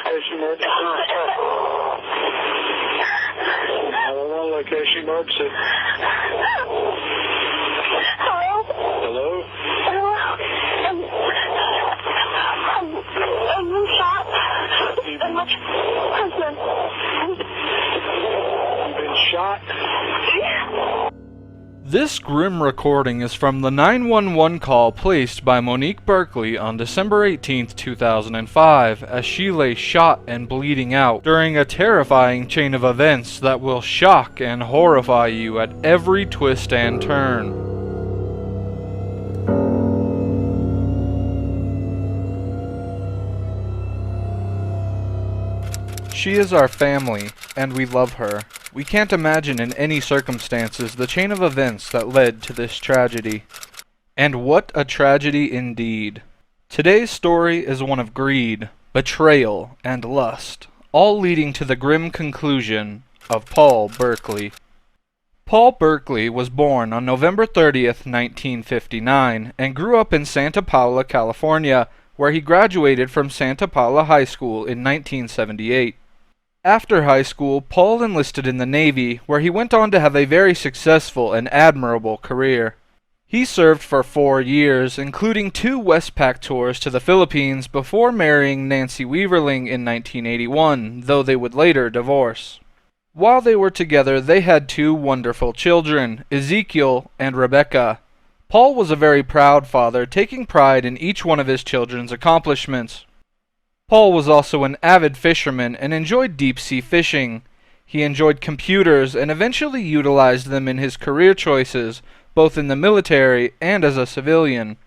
location emergency. 911 location emergency. Hello? Hello? Hello? I've been shot. And my husband. You've been shot? This grim recording is from the 911 call placed by Monique Berkley on December 18, 2005, as she lay shot and bleeding out during a terrifying chain of events that will shock and horrify you at every twist and turn. She is our family, and we love her. We can't imagine in any circumstances the chain of events that led to this tragedy. And what a tragedy indeed. Today's story is one of greed, betrayal, and lust, all leading to the grim conclusion of Paul Berkley. Paul Berkley was born on November 30th, 1959, and grew up in Santa Paula, California, where he graduated from Santa Paula High School in 1978. After high school, Paul enlisted in the Navy, where he went on to have a very successful and admirable career. He served for 4 years, including 2 Westpac tours to the Philippines before marrying Nancy Weaverling in 1981, though they would later divorce. While they were together, they had 2 wonderful children, Ezekiel and Rebecca. Paul was a very proud father, taking pride in each one of his children's accomplishments. Paul was also an avid fisherman and enjoyed deep-sea fishing. He enjoyed computers and eventually utilized them in his career choices, both in the military and as a civilian.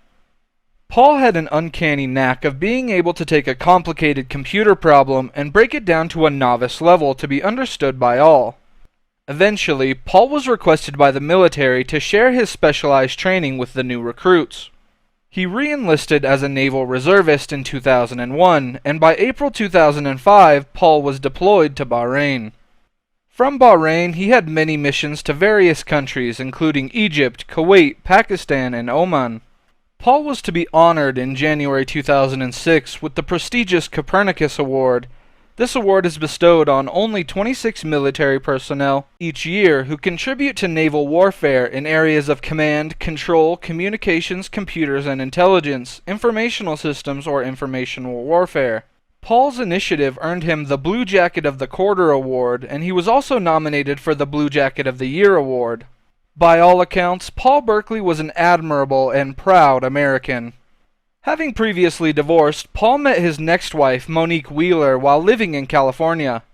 Paul had an uncanny knack of being able to take a complicated computer problem and break it down to a novice level to be understood by all. Eventually, Paul was requested by the military to share his specialized training with the new recruits. He re-enlisted as a naval reservist in 2001, and by April 2005, Paul was deployed to Bahrain. From Bahrain, he had many missions to various countries, including Egypt, Kuwait, Pakistan, and Oman. Paul was to be honored in January 2006 with the prestigious Copernicus Award. This award is bestowed on only 26 military personnel each year who contribute to naval warfare in areas of command, control, communications, computers and intelligence, informational systems, or informational warfare. Paul's initiative earned him the Blue Jacket of the Quarter Award, and he was also nominated for the Blue Jacket of the Year Award. By all accounts, Paul Berkley was an admirable and proud American. Having previously divorced, Paul met his next wife, Monique Wheeler, while living in California.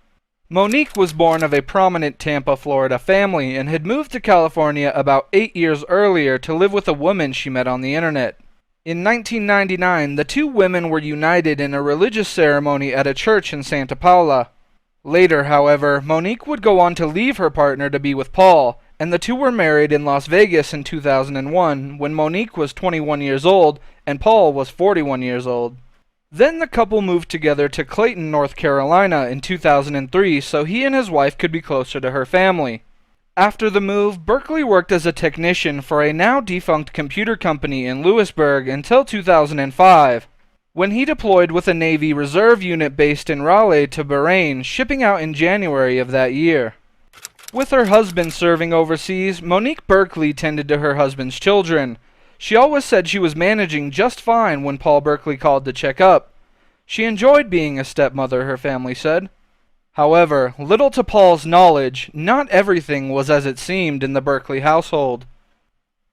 Monique was born of a prominent Tampa, Florida family and had moved to California about 8 years earlier to live with a woman she met on the internet. In 1999, the 2 women were united in a religious ceremony at a church in Santa Paula. Later, however, Monique would go on to leave her partner to be with Paul, and the 2 were married in Las Vegas in 2001, when Monique was 21 years old and Paul was 41 years old. Then the couple moved together to Clayton, North Carolina in 2003 so he and his wife could be closer to her family. After the move, Berkley worked as a technician for a now defunct computer company in Lewisburg until 2005, when he deployed with a Navy reserve unit based in Raleigh to Bahrain, shipping out in January of that year. With her husband serving overseas, Monique Berkley tended to her husband's children. She always said she was managing just fine when Paul Berkley called to check up. She enjoyed being a stepmother, her family said. However, little to Paul's knowledge, not everything was as it seemed in the Berkley household.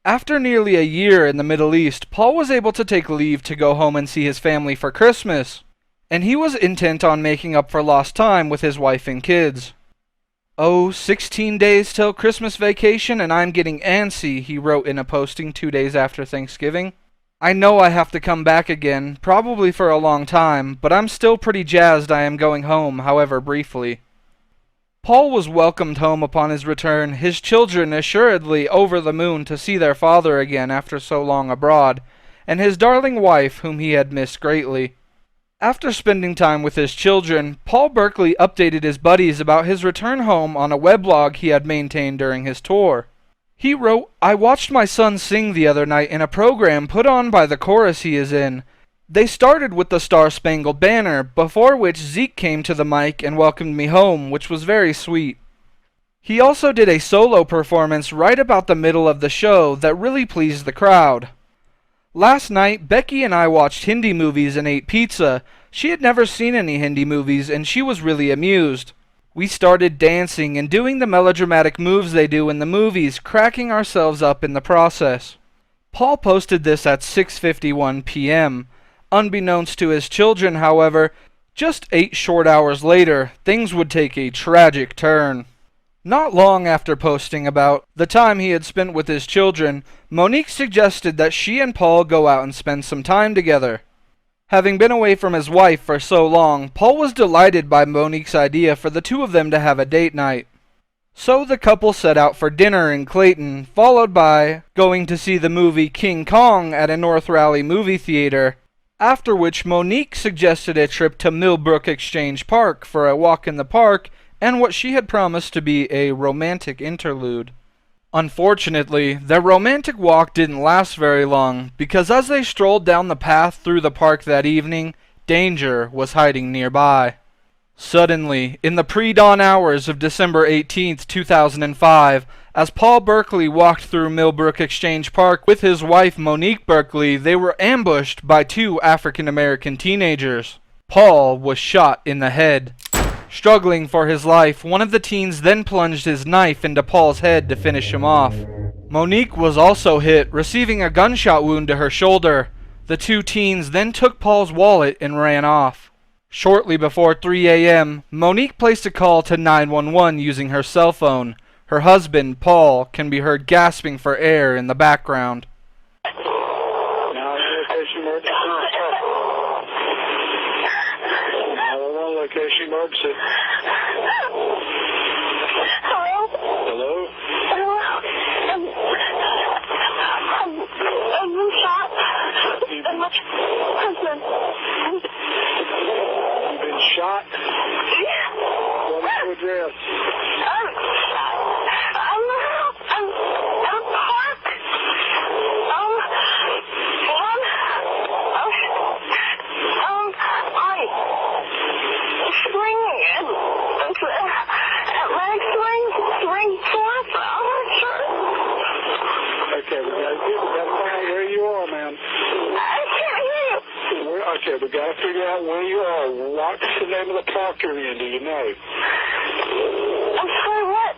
After nearly a year in the Middle East, Paul was able to take leave to go home and see his family for Christmas, and he was intent on making up for lost time with his wife and kids. "Oh, 16 days till Christmas vacation and I'm getting antsy," he wrote in a posting 2 days after Thanksgiving. "I know I have to come back again, probably for a long time, but I'm still pretty jazzed I am going home, however briefly." Paul was welcomed home upon his return, his children assuredly over the moon to see their father again after so long abroad, and his darling wife whom he had missed greatly. After spending time with his children, Paul Berkley updated his buddies about his return home on a weblog he had maintained during his tour. He wrote, "I watched my son sing the other night in a program put on by the chorus he is in. They started with the Star-Spangled Banner, before which Zeke came to the mic and welcomed me home, which was very sweet. He also did a solo performance right about the middle of the show that really pleased the crowd. Last night, Becky and I watched Hindi movies and ate pizza. She had never seen any Hindi movies and she was really amused. We started dancing and doing the melodramatic moves they do in the movies, cracking ourselves up in the process. Paul posted this at 6:51 p.m. Unbeknownst to his children, however, just 8 short hours later, things would take a tragic turn. Not long after posting about the time he had spent with his children, Monique suggested that she and Paul go out and spend some time together. Having been away from his wife for so long, Paul was delighted by Monique's idea for the two of them to have a date night. So the couple set out for dinner in Clayton, followed by going to see the movie King Kong at a North Raleigh movie theater, after which Monique suggested a trip to Millbrook Exchange Park for a walk in the park and what she had promised to be a romantic interlude. Unfortunately, their romantic walk didn't last very long, because as they strolled down the path through the park that evening, danger was hiding nearby. Suddenly, in the pre-dawn hours of December 18th, 2005, as Paul Berkley walked through Millbrook Exchange Park with his wife Monique Berkley, they were ambushed by 2 African-American teenagers. Paul was shot in the head. Struggling for his life, one of the teens then plunged his knife into Paul's head to finish him off. Monique was also hit, receiving a gunshot wound to her shoulder. The 2 teens then took Paul's wallet and ran off. Shortly before 3 a.m., Monique placed a call to 911 using her cell phone. Her husband, Paul, can be heard gasping for air in the background. Now, location emergency. 911 location emergency. Hello? Hello? Hello? I've been shot. And my husband. You've been shot? What is your address? I'm at a park. I swing and Atlantic swing forth. Okay, we gotta find out where you are, man. I can't hear you. Okay, we gotta figure out where you are. What's the name of the park you're in? Do you know? I'm sorry, what?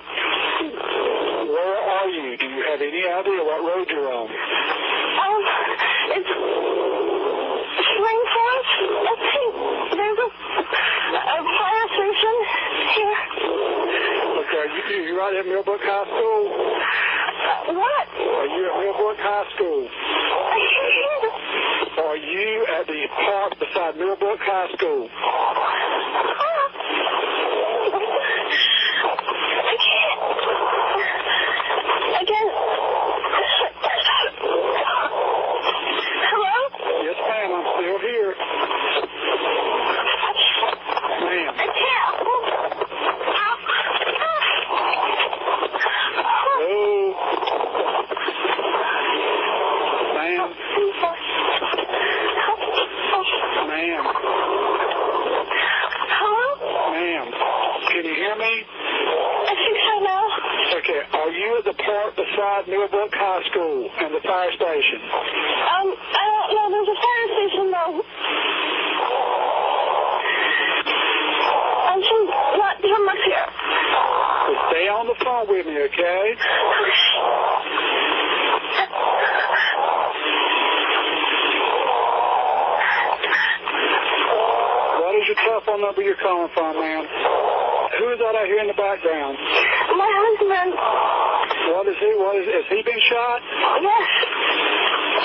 Where are you? Do you have any idea what road you're on? It's Springforth. I think there's a fire station here. Okay, you right at Millbrook High School? What? Are you at Millbrook High School? I can't hear you. Are you at the park beside Millbrook High School? I can't. Again. Hello? Yes, ma'am, I'm still here. Ma'am. I can't. Hello? Ma'am. Ma'am. Hello? Ma'am. Can you hear me? I think so now. Okay, are you at the park beside Millbrook High School and the fire station? I don't know. There's a fire station though. I'm just not him up here. Well, stay on the phone with me, okay? What is your telephone number you're calling from, ma'am? Who is that out here in the background? My husband. What is he? Has he been shot? Yes.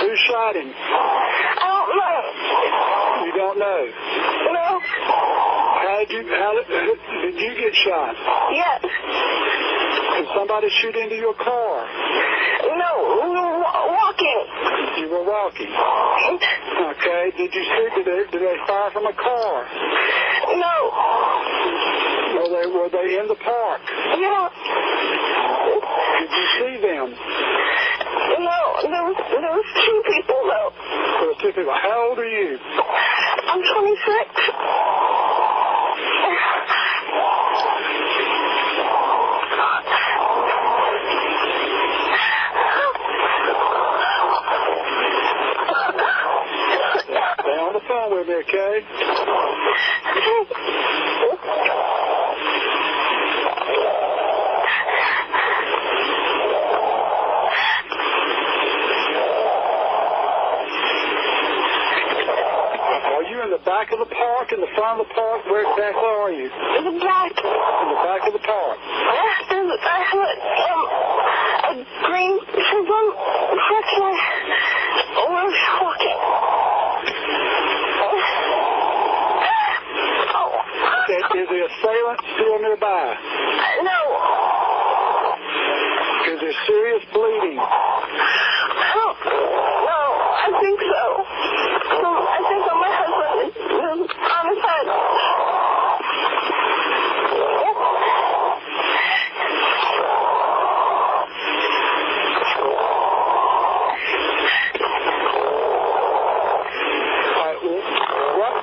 Who shot him? I don't know. You don't know. No. How did you get shot? Yes. Did somebody shoot into your car? No. We were walking. You were walking. Okay. Did they fire from a car? No. Were they in the park? Yeah. Did you see them? No, there was two people, though. There was two people. How old are you? I'm 26. Stay on the phone with me, okay? Are you in the back of the park, in the front of the park? Where exactly are you? In the back. In the back of the park. I have a green prism next to my where I'm walking. Is the assailant still nearby? No. Is there serious bleeding? I don't know. I think so. I think that my husband is on his head.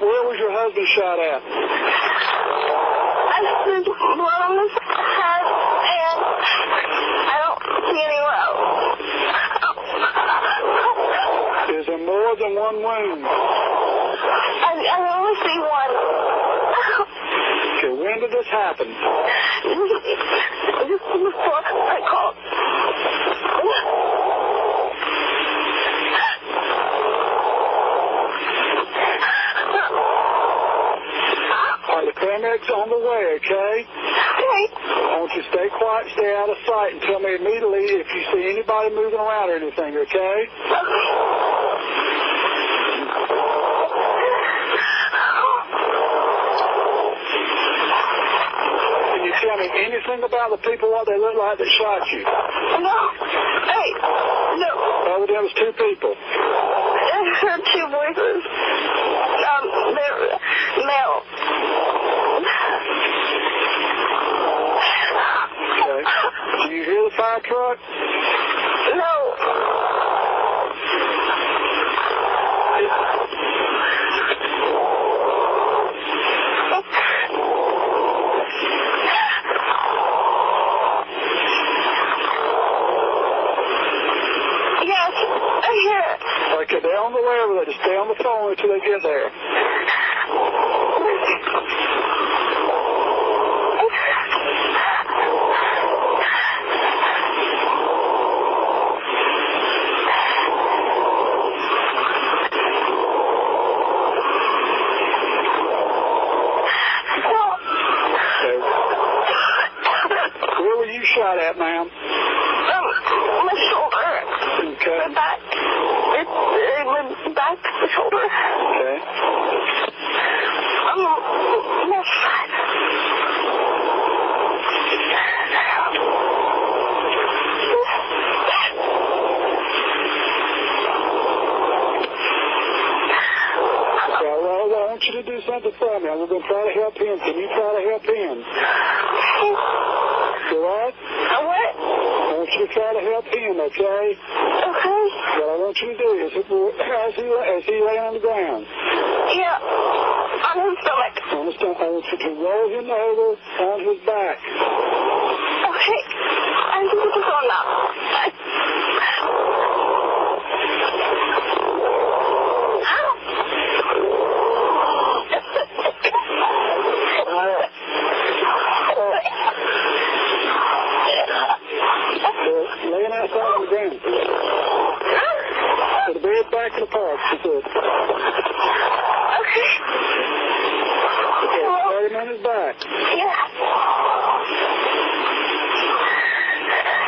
Where was your husband shot at? I see blood on his head, and I don't see anywhere else. Is there more than one wound? I only see one. Okay, when did this happen? Just before I called. Are the paramedics on the way, okay? Okay. I want you to stay quiet, stay out of sight, and tell me immediately if you see anybody moving around or anything, okay? Can you tell me anything about the people, what they look like that shot you? No. Hey. No. Oh, there was two people. I heard two voices. They're male. Okay. Do you hear the fire truck? No. Yes, I hear it. Okay, they're on the way over there. Just stay on the phone until they get there. Where were you shot at, ma'am? My shoulder. Okay. My back. My back, the shoulder. Okay. Left side. Okay, well, I want you to do something for me. We're going to try to help him. Can you try to help him? You all right? What? I want you to try to help him, okay? Okay. What I want you to do is, as he laying on the ground, Yeah. On his stomach. on the stomach, I want you to roll him over on his back. Okay. I think it's just on now. Laying outside on the ground. With the bed back in the park, she said. Okay. Okay, lay him on his back. Yeah.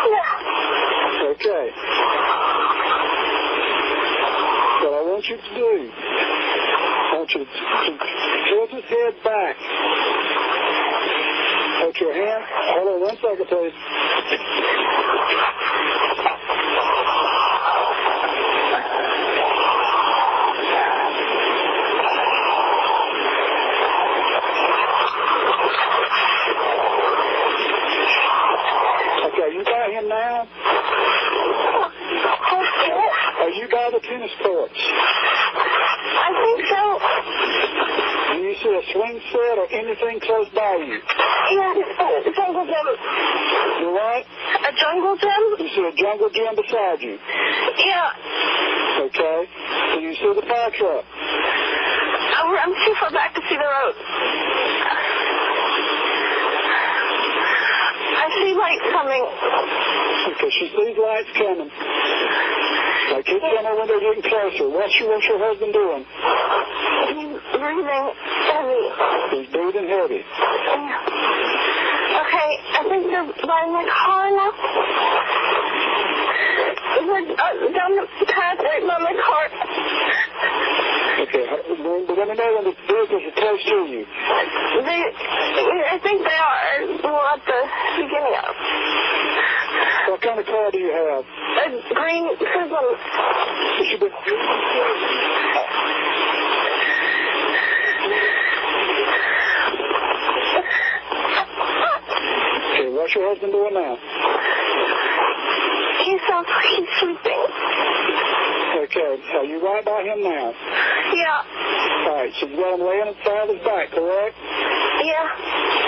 Yeah. Okay. What I want you to do, I want you to tilt his head back. Put your hand, hold on 1 second, please. Okay, you got him now? by the tennis courts? I think so. Do you see a swing set or anything close by you? Yeah, a jungle gym. You what? A jungle gym? You see a jungle gym beside you? Yeah. Okay. Do you see the fire truck? I'm too far back to see the road. I see lights coming. Okay, she sees lights coming. Now keep telling her when they're getting closer. What's your husband doing? He's breathing heavy. He's breathing heavy. Okay, I think they're by my car now. They're down the path right by my car. Okay, but let me know when the vehicles are close to you. I think they are. Well, at the beginning of. What kind of car do you have? A green Prism. It should be... Okay, what's your husband doing now? He sounds like he's sleeping. Okay, so you right by him now? Yeah. All right, so you got him laying inside his back, correct? Yeah.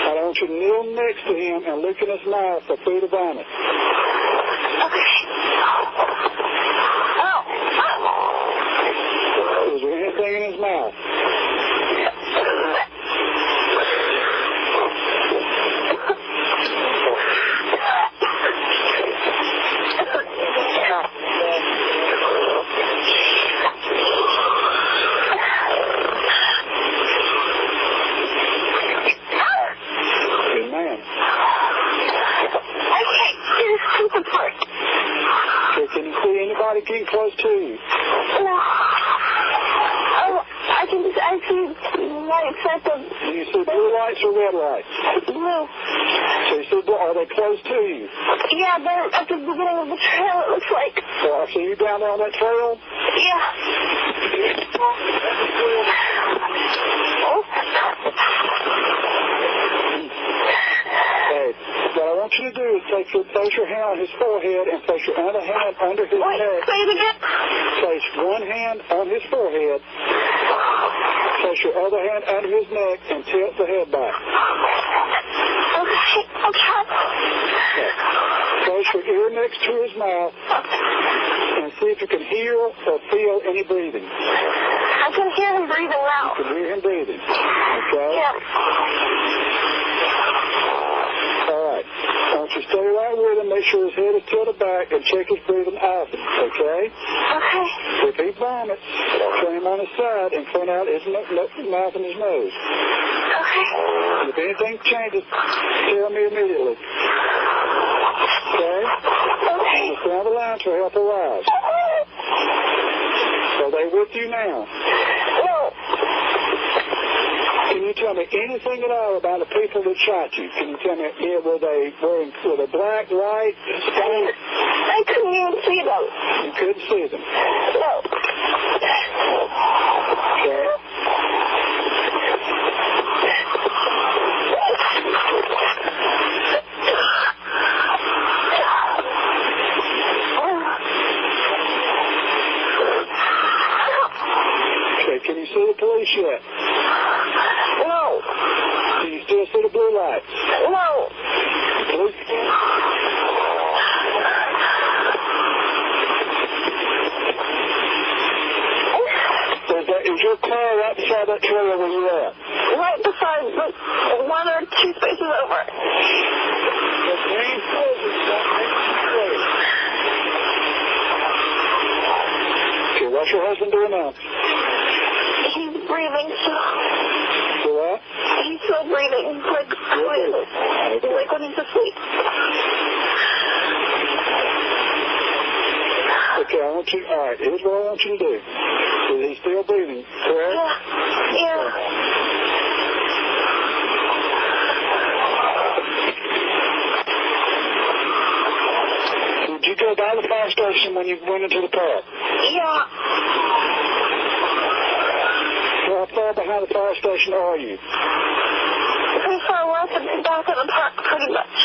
I want you to kneel next to him and look in his mouth for food or vomit. Okay. Oh. Is there anything in his mouth? Can you see anybody getting close to you? No. Oh, I see lights at the... Do you see blue lights or red lights? Blue. So you see blue, are they close to you? Yeah, they're at the beginning of the trail, it looks like. So I see you down there on that trail? Yeah. Oh. Hey, what I want you to do is place your hand on his forehead and place your other hand under his Wait, neck. say it again. Place one hand on his forehead, place your other hand under his neck, and tilt the head back. Okay, okay. Place your ear next to his mouth and see if you can hear or feel any breathing. I can hear him breathing now. You can hear him breathing. Okay? Yeah. All right. I want you to stay right with him, make sure his head is tilted back, and check his breathing often. Okay? Okay. If he vomits, turn him on his side and clean out his mouth and his nose. Okay. If anything changes, tell me immediately. Okay? Okay. We'll stay on the line to help arrive. Are they with you now? No. Can you tell me anything at all about the people that shot you? Can you tell me, were they black, white, Hispanic? I couldn't even see them. You couldn't see them. No. Okay. Okay, can you see the police yet? No. Do you still see the blue lights? No. Police? Is your car right beside that trailer where you're at? Right beside, but 1 or 2 spaces over. Okay, what's your husband doing now? He's breathing. Do what? He's still breathing. Like when he's asleep. Okay, all right, here's what I want you to do. Is he still breathing, correct? Yeah. Did you go by the fire station when you went into the park? Yeah. How far behind the fire station are you? Pretty far west of the back of the park, pretty much.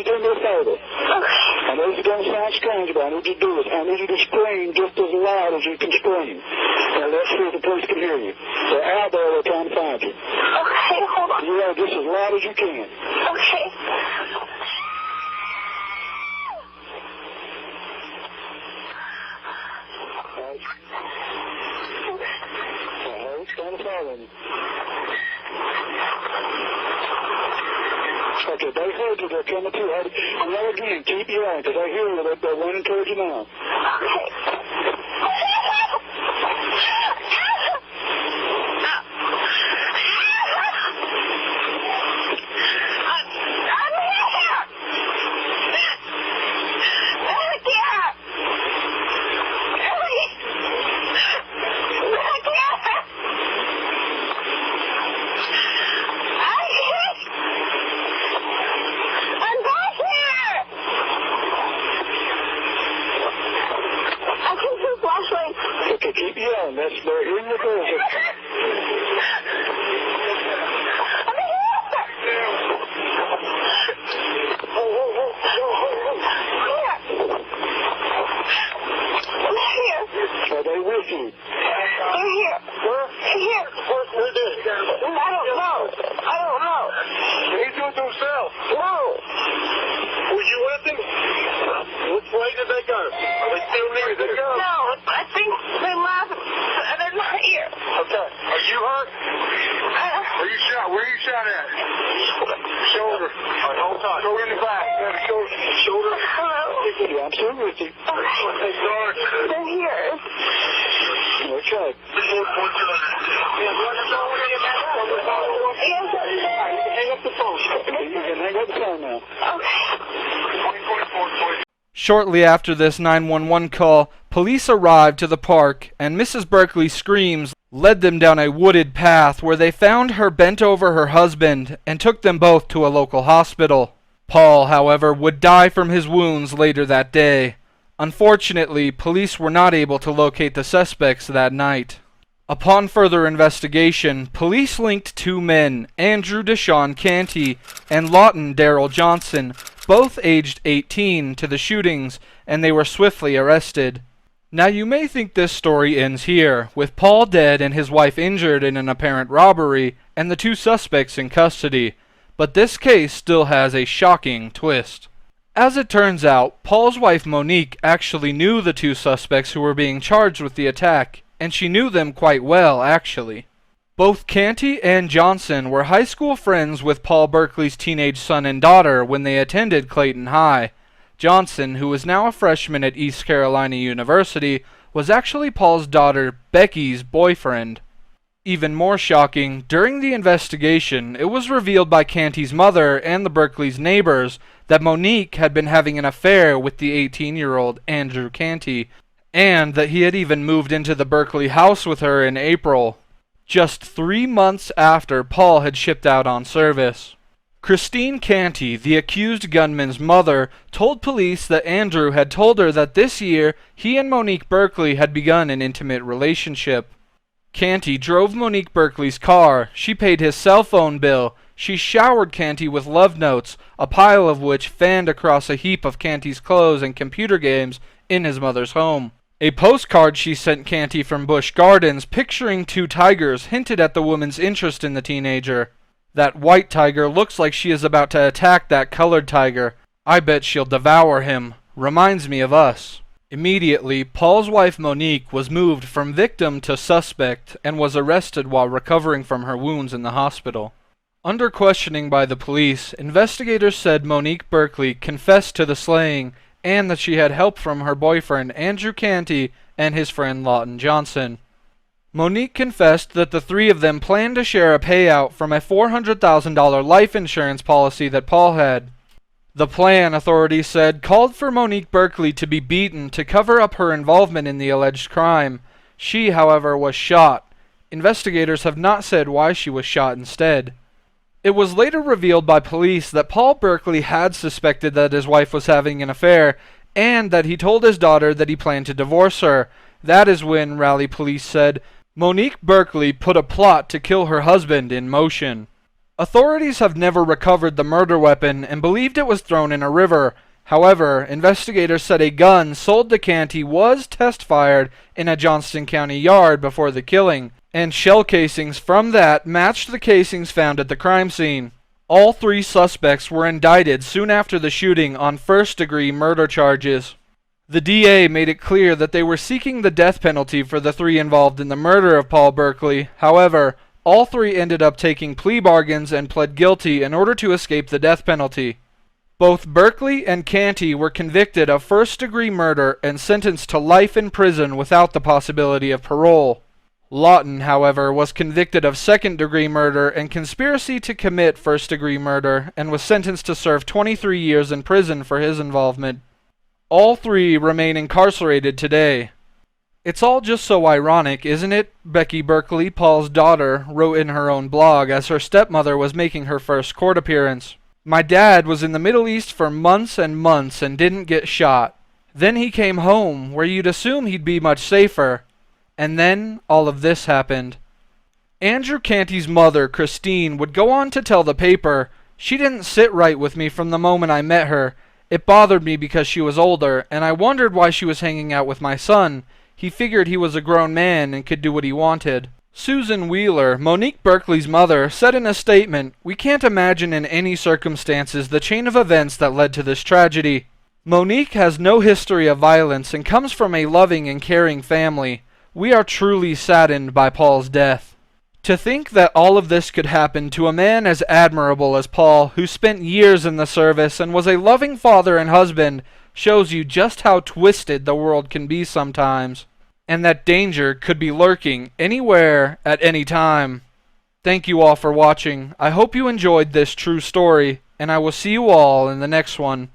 need you to move further. Okay. I know it's going to sound strange, but I need you to do it. I need you to scream just as loud as you can scream. Now, let's see if the police can hear you. They're out there. They're trying to find you. Okay, hold on. You are just as loud as you can. Okay. It's trying to follow you. Okay, they heard you. They're coming too. Yell again. Keep yelling, because I hear you. They're running towards you now. Okay. Okay, keep yelling. They're hearing your voice. Are they with you? They're here. They're here. Where did? I don't know. He's doing to himself. No. Were you with him? Which way did they go? Are they still near there? No, I think they left. They're not here. Okay. Are you hurt? Where you shot? Where you shot at? Shoulder. All right, hold tight. Go in the back. Shoulder. Hello. Yeah, I'm still with you. They're here. Okay. Hang up the phone. You can hang up the phone now. Okay. Shortly after this 911 call, police arrived to the park, and Mrs. Berkley's screams led them down a wooded path where they found her bent over her husband and took them both to a local hospital. Paul, however, would die from his wounds later that day. Unfortunately, police were not able to locate the suspects that night. Upon further investigation, police linked two men, Andrew Deshaun Canty and Lawton Darrell Johnson, both aged 18, to the shootings, and they were swiftly arrested. Now you may think this story ends here, with Paul dead and his wife injured in an apparent robbery, and the two suspects in custody, but this case still has a shocking twist. As it turns out, Paul's wife Monique actually knew the two suspects who were being charged with the attack, and she knew them quite well, actually. Both Canty and Johnson were high school friends with Paul Berkley's teenage son and daughter when they attended Clayton High. Johnson, who is now a freshman at East Carolina University, was actually Paul's daughter Becky's boyfriend. Even more shocking, during the investigation, it was revealed by Canty's mother and the Berkleys' neighbors that Monique had been having an affair with the 18-year-old Andrew Canty, and that he had even moved into the Berkley house with her in April, just 3 months after Paul had shipped out on service. Christine Canty, the accused gunman's mother, told police that Andrew had told her that this year he and Monique Berkley had begun an intimate relationship. Canty drove Monique Berkley's car, she paid his cell phone bill, she showered Canty with love notes, a pile of which fanned across a heap of Canty's clothes and computer games in his mother's home. A postcard she sent Canty from Busch Gardens picturing two tigers hinted at the woman's interest in the teenager. That white tiger looks like she is about to attack that colored tiger. I bet she'll devour him. Reminds me of us. Immediately, Paul's wife Monique was moved from victim to suspect and was arrested while recovering from her wounds in the hospital. Under questioning by the police, investigators said Monique Berkley confessed to the slaying and that she had help from her boyfriend Andrew Canty and his friend Lawton Johnson. Monique confessed that the three of them planned to share a payout from a $400,000 life insurance policy that Paul had. The plan, authorities said, called for Monique Berkley to be beaten to cover up her involvement in the alleged crime. She, however, was shot. Investigators have not said why she was shot instead. It was later revealed by police that Paul Berkley had suspected that his wife was having an affair, and that he told his daughter that he planned to divorce her. That is when, Raleigh police said, Monique Berkley put a plot to kill her husband in motion. Authorities have never recovered the murder weapon and believed it was thrown in a river. However, investigators said a gun sold to Canty was test-fired in a Johnston County yard before the killing, and shell casings from that matched the casings found at the crime scene. All three suspects were indicted soon after the shooting on first-degree murder charges. The DA made it clear that they were seeking the death penalty for the three involved in the murder of Paul Berkley. However, all three ended up taking plea bargains and pled guilty in order to escape the death penalty. Both Berkley and Canty were convicted of first-degree murder and sentenced to life in prison without the possibility of parole. Lawton, however, was convicted of second-degree murder and conspiracy to commit first-degree murder and was sentenced to serve 23 years in prison for his involvement. All three remain incarcerated today. "It's all just so ironic, isn't it?" Becky Berkley, Paul's daughter, wrote in her own blog as her stepmother was making her first court appearance. "My dad was in the Middle East for months and months and didn't get shot. Then he came home, where you'd assume he'd be much safer. And then all of this happened." Andrew Canty's mother, Christine, would go on to tell the paper, "She didn't sit right with me from the moment I met her. It bothered me because she was older, and I wondered why she was hanging out with my son. He figured he was a grown man and could do what he wanted." Susan Wheeler, Monique Berkley's mother, said in a statement, "We can't imagine in any circumstances the chain of events that led to this tragedy. Monique has no history of violence and comes from a loving and caring family. We are truly saddened by Paul's death." To think that all of this could happen to a man as admirable as Paul, who spent years in the service and was a loving father and husband, shows you just how twisted the world can be sometimes, and that danger could be lurking anywhere at any time. Thank you all for watching. I hope you enjoyed this true story, and I will see you all in the next one.